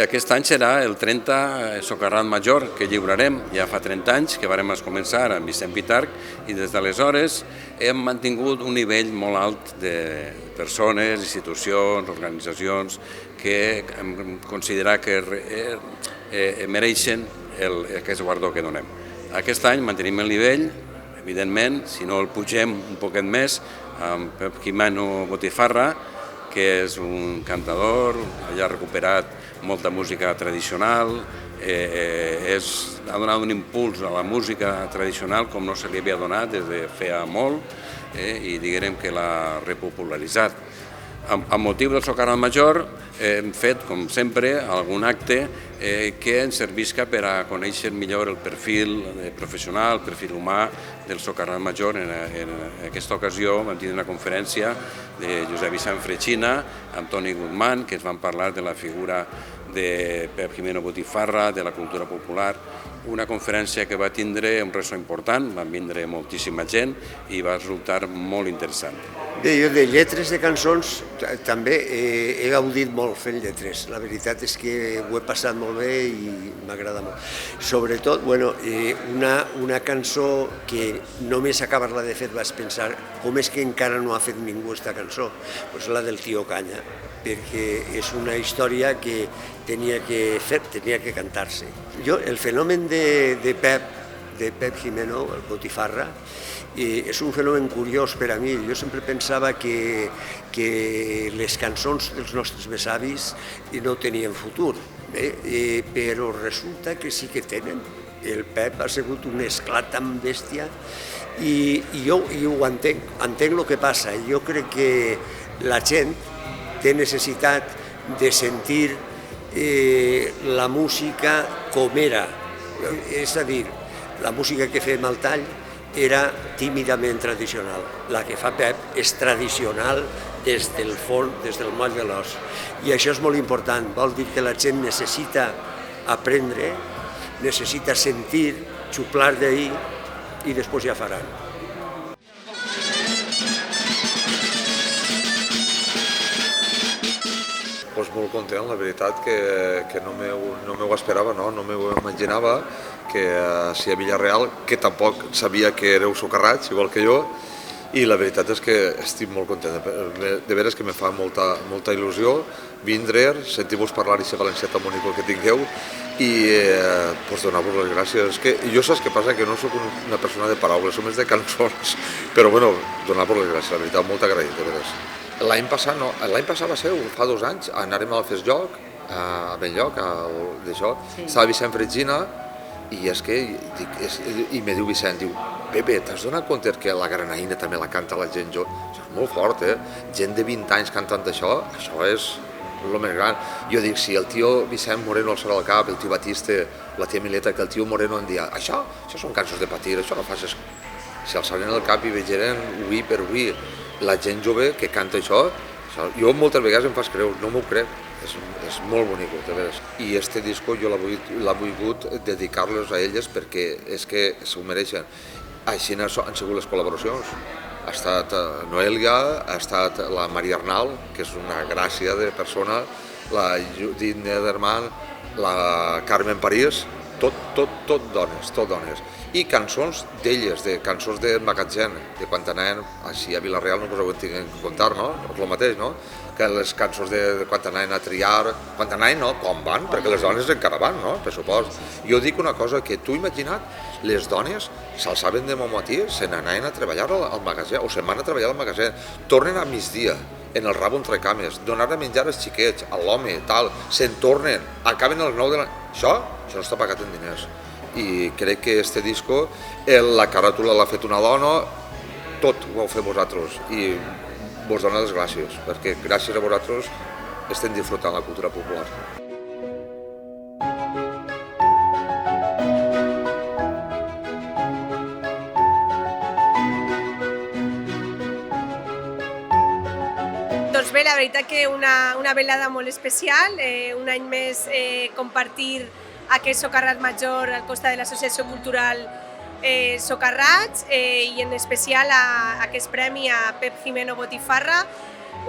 aquest any serà el 30 Socarrat Major que lliurarem. Ja fa 30 anys que vàrem començar amb Vicent Pitarch i des d'aleshores hem mantingut un nivell molt alt de persones, institucions, organitzacions que hem considerat que mereixen aquest guardó que donem. Aquest any mantenim el nivell, evidentment, si no el pugem un poquet més, amb Pep Jimeno Botifarra, que és un cantador, ha recuperat molta música tradicional, ha donat un impuls a la música tradicional com no se li havia donat des de feia molt i diguem que l'ha repopularitzat. Amb motiu del Socarrat Major hem fet, com sempre, algun acte que ens servisca per a conèixer millor el perfil professional, el perfil humà del Socarrat Major. En aquesta ocasió vam tenir una conferència de Josep Vicent Fregina amb Toni Guzmán, que ens van parlar de la figura de Pep Jimeno Botifarra, de la cultura popular, una conferència que va tindre un ressò important, van vindre moltíssima gent i va resultar molt interessant. Bé, jo de lletres de cançons també he gaudit molt fent lletres. La veritat és que ho he passat molt bé i m'agrada molt. Sobretot, una cançó que només acabar-la de fer vaig pensar com és que encara no ha fet ningú aquesta cançó? Doncs la del Tio Canya, perquè és una història que tenia que cantar-se. El fenomen de Pep Jimeno, el Botifarra, és un fenomen curiós per a mi. Jo sempre pensava que les cançons dels nostres besavis no tenien futur, però resulta que sí que tenen. El Pep ha sigut un esclat tan bèstia i jo ho entenc el que passa. Jo crec que la gent té necessitat de sentir la música com era, és a dir, la música que fem al tall era tímidament tradicional. La que fa Pep és tradicional des del fons, des del moll de l'os. I això és molt important, vol dir que la gent necessita aprendre, necessita sentir, xuplar d'ahir i després ja faran. Doncs molt content, la veritat que no m'ho esperava, no m'ho imaginava, que si a Villarreal, que tampoc sabia que éreu socarrats, igual que jo, i la veritat és que estic molt content, de veres que me fa molta il·lusió vindre, sentir-vos parlar aquesta valenciata bonico que tingueu i donar-vos les gràcies. És que jo saps què passa, que no soc una persona de paraules, som més de cançons, però bueno, donar-vos les gràcies, la veritat, molt agraït, de veres. L'any passat va ser, fa 2 anys, anàrem al Fes Lloc, a Benlloc, d'això, estava Vicent Fregina, i és que, i me diu Vicent, diu, Pepe, t'has donat compte que la granaïna també la canta la gent jove? Això és molt fort, gent de 20 anys cantant això és el més gran. Jo dic, si el tio Vicent Moreno al Sora del Cap, el tio Batiste, la tia Mileta, que el tio Moreno em dia, això són cançons de patir, això no facis... Si el salen al cap i vegeren ull per ull, la gent jove que canta això, jo moltes vegades em fas creure, no m'ho crec, és molt bonic, de veres. I este disco jo l'he volgut dedicar-los a elles perquè és que s'ho mereixen. Així han sigut les col·laboracions. Ha estat Noelia, ha estat la Maria Arnal, que és una gràcia de persona, la Judit Nederman, la Carmen París, tot dones. I cançons d'elles, cançons del magatzem, de quan anaven així a Vilareal, no us ho tinguem que contar, no? És el mateix, no? Que les cançons de quan anaven a triar, quan anaven no, com van, perquè les dones encara van, no? Per supost. Jo dic una cosa, que tu imagina't, les dones s'alçaven de matí, se n'anaven a treballar al magatzem, o se'n van a treballar al magatzem, tornen a migdia, en el rabo entre cames, donar a menjar als xiquets, a l'home, tal, se'n tornen, acaben a les 9 de la... Això no està pagat en diners. I crec que este disco, la caràtula l'ha fet una dona, tot ho heu fet vosaltres i vos dono les gràcies, perquè gràcies a vosaltres estem disfrutant la cultura popular. Doncs bé, la veritat que una velada molt especial, un any més compartir aquest Socarrat Major al costat de l'Associació Cultural Socarrats i en especial a aquest premi a Pep Jimeno Botifarra,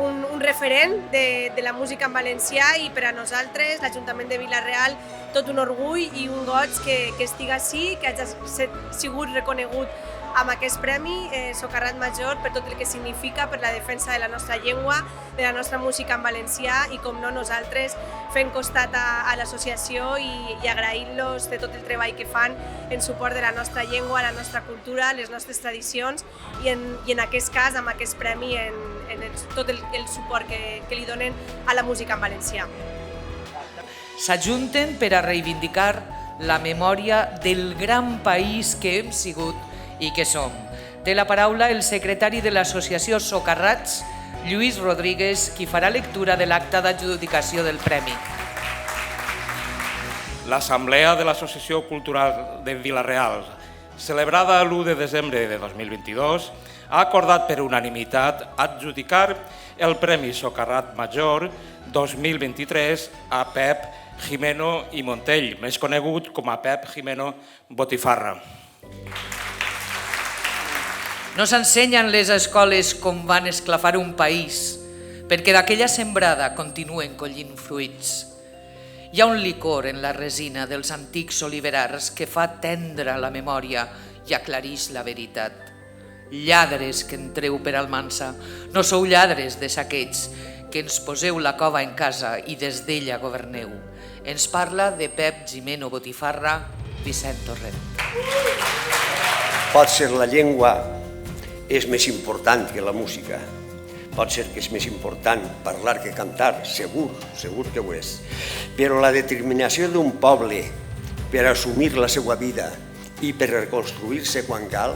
un referent de la música en valencià i per a nosaltres, l'Ajuntament de Vila-real, tot un orgull i un goig que estiga així, que hagi sigut reconegut amb aquest premi Socarrat Major per tot el que significa per la defensa de la nostra llengua, de la nostra música en valencià i, com no, nosaltres fent costat a l'associació i agraint-los de tot el treball que fan en suport de la nostra llengua, la nostra cultura, les nostres tradicions i en aquest cas, amb aquest premi, en tot el suport que li donen a la música en valencià. S'ajunten per a reivindicar la memòria del gran país que hem sigut i que som. Té la paraula el secretari de l'associació Socarrats, Lluís Rodríguez, qui farà lectura de l'acta d'adjudicació del premi. L'Assemblea de l'Associació Cultural de Vila-real, celebrada l'1 de desembre de 2022, ha acordat per unanimitat adjudicar el Premi Socarrat Major 2023 a Pep Gimeno i Montell, més conegut com a Pep Gimeno Botifarra. No s'ensenyen les escoles com van esclafar un país, perquè d'aquella sembrada continuen collint fruits. Hi ha un licor en la resina dels antics oliverars que fa tendre la memòria i aclarix la veritat. Lladres que entreu per Almansa, no sou lladres de saqueig, que ens poseu la cova en casa i des d'ella governeu. Ens parla de Pep Gimeno Botifarra, Vicent Torrent. Pot ser la llengua és més important que la música. Pot ser que és més important parlar que cantar, segur que ho és. Però la determinació d'un poble per assumir la seva vida i per reconstruir-se quan cal,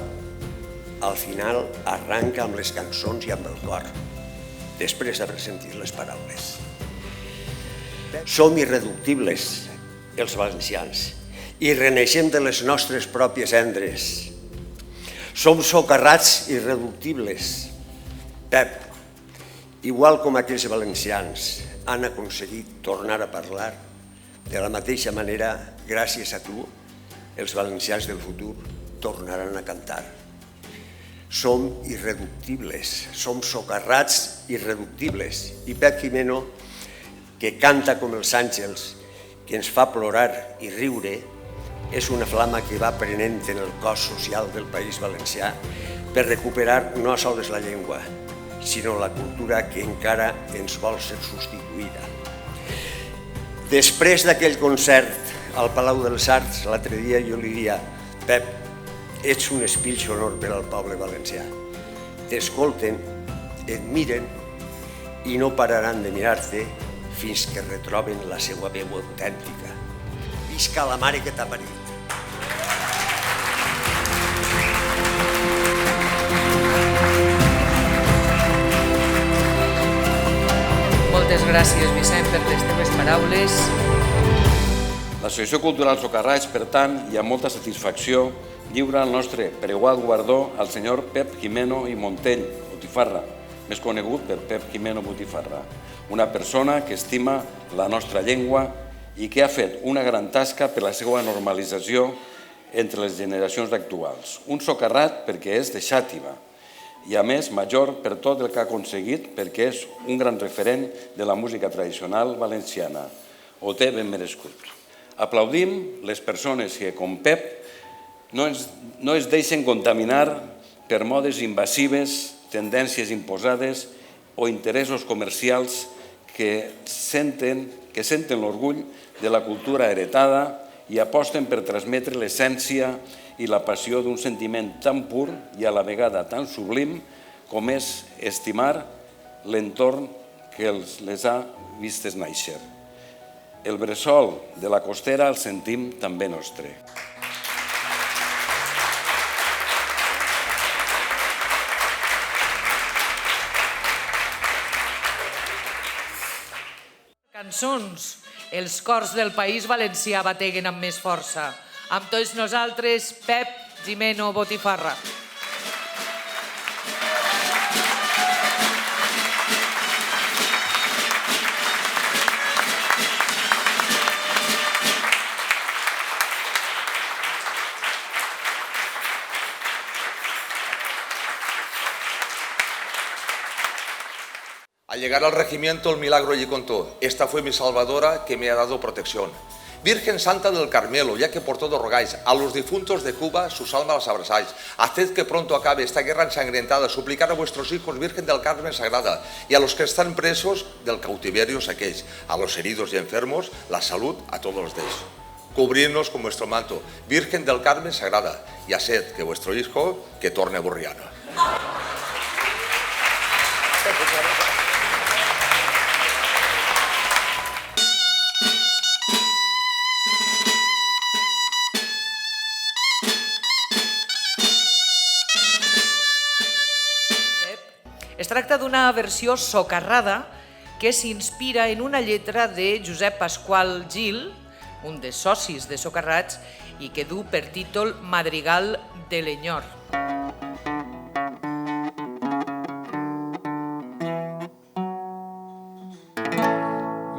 al final arranca amb les cançons i amb el cor, després d'haver sentit les paraules. Som irreductibles, els valencians, i reneixem de les nostres pròpies cendres. Som socarrats irreductibles. Pep, igual com aquells valencians han aconseguit tornar a parlar, de la mateixa manera, gràcies a tu, els valencians del futur tornaran a cantar. Som irreductibles, som socarrats irreductibles. I Pep Gimeno, que canta com els àngels, que ens fa plorar i riure, és una flama que va prenent en el cos social del País Valencià per recuperar no sols la llengua, sinó la cultura que encara ens vol ser substituïda. Després d'aquell concert al Palau dels Arts, l'altre dia jo li diria: Pep, ets un espill sonor per al poble valencià. T'escolten, et miren i no pararan de mirar-te fins que retroben la seva veu autèntica. Visca la mare que t'ha parit! Moltes gràcies, Vicent, per les teves paraules. L'Associació Cultural Socarrats, per tant, i amb molta satisfacció, lliura el nostre preuat guardó al senyor Pep Gimeno i Montell Botifarra, més conegut per Pep Gimeno Botifarra, una persona que estima la nostra llengua i que ha fet una gran tasca per la seva normalització entre les generacions actuals. Un socarrat perquè és de Xàtiva i, a més, major per tot el que ha aconseguit perquè és un gran referent de la música tradicional valenciana. Ho té ben merescut. Aplaudim les persones que, com Pep, no es deixen contaminar per modes invasives, tendències imposades o interessos comercials que senten l'orgull de la cultura heretada i aposten per transmetre l'essència i la passió d'un sentiment tan pur i a la vegada tan sublim com és estimar l'entorn que les ha vistes néixer. El bressol de la costera el sentim també nostre. Cançons, els cors del País Valencià bateguen amb més força. Amb tots nosaltres, Pep Gimeno Botifarra. Al llegar al regimiento, el milagro allí contó: esta fue mi salvadora que me ha dado protección. Virgen Santa del Carmelo, ya que por todo rogáis, a los difuntos de Cuba sus almas las abrazáis. Haced que pronto acabe esta guerra ensangrentada, suplicar a vuestros hijos, Virgen del Carmen Sagrada, y a los que están presos del cautiverio saquéis, a los heridos y enfermos, la salud a todos los deis. Cubrirnos con vuestro manto, Virgen del Carmen Sagrada, y haced que vuestro hijo que torne a Borriana. Es tracta d'una versió socarrada que s'inspira en una lletra de Josep Pasqual Gil, un dels socis de Socarrats, i que du per títol Madrigal de l'Enyor.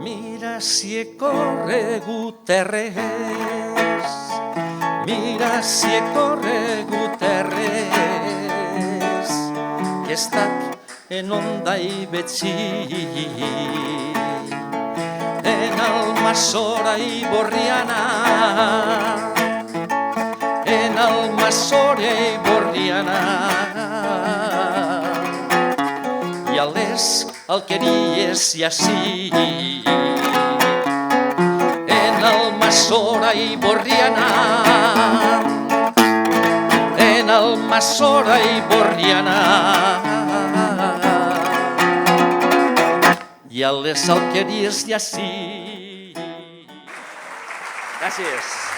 Mira si he corregut terres, mira si he corregut terres, que he estat en Onda i Betxí, en Almassora i Borriana, en Almassora i Borriana, i a les Alqueries i ací, en Almassora i Borriana, en Almassora i Borriana, i a les Alqueries i ací. Gràcies.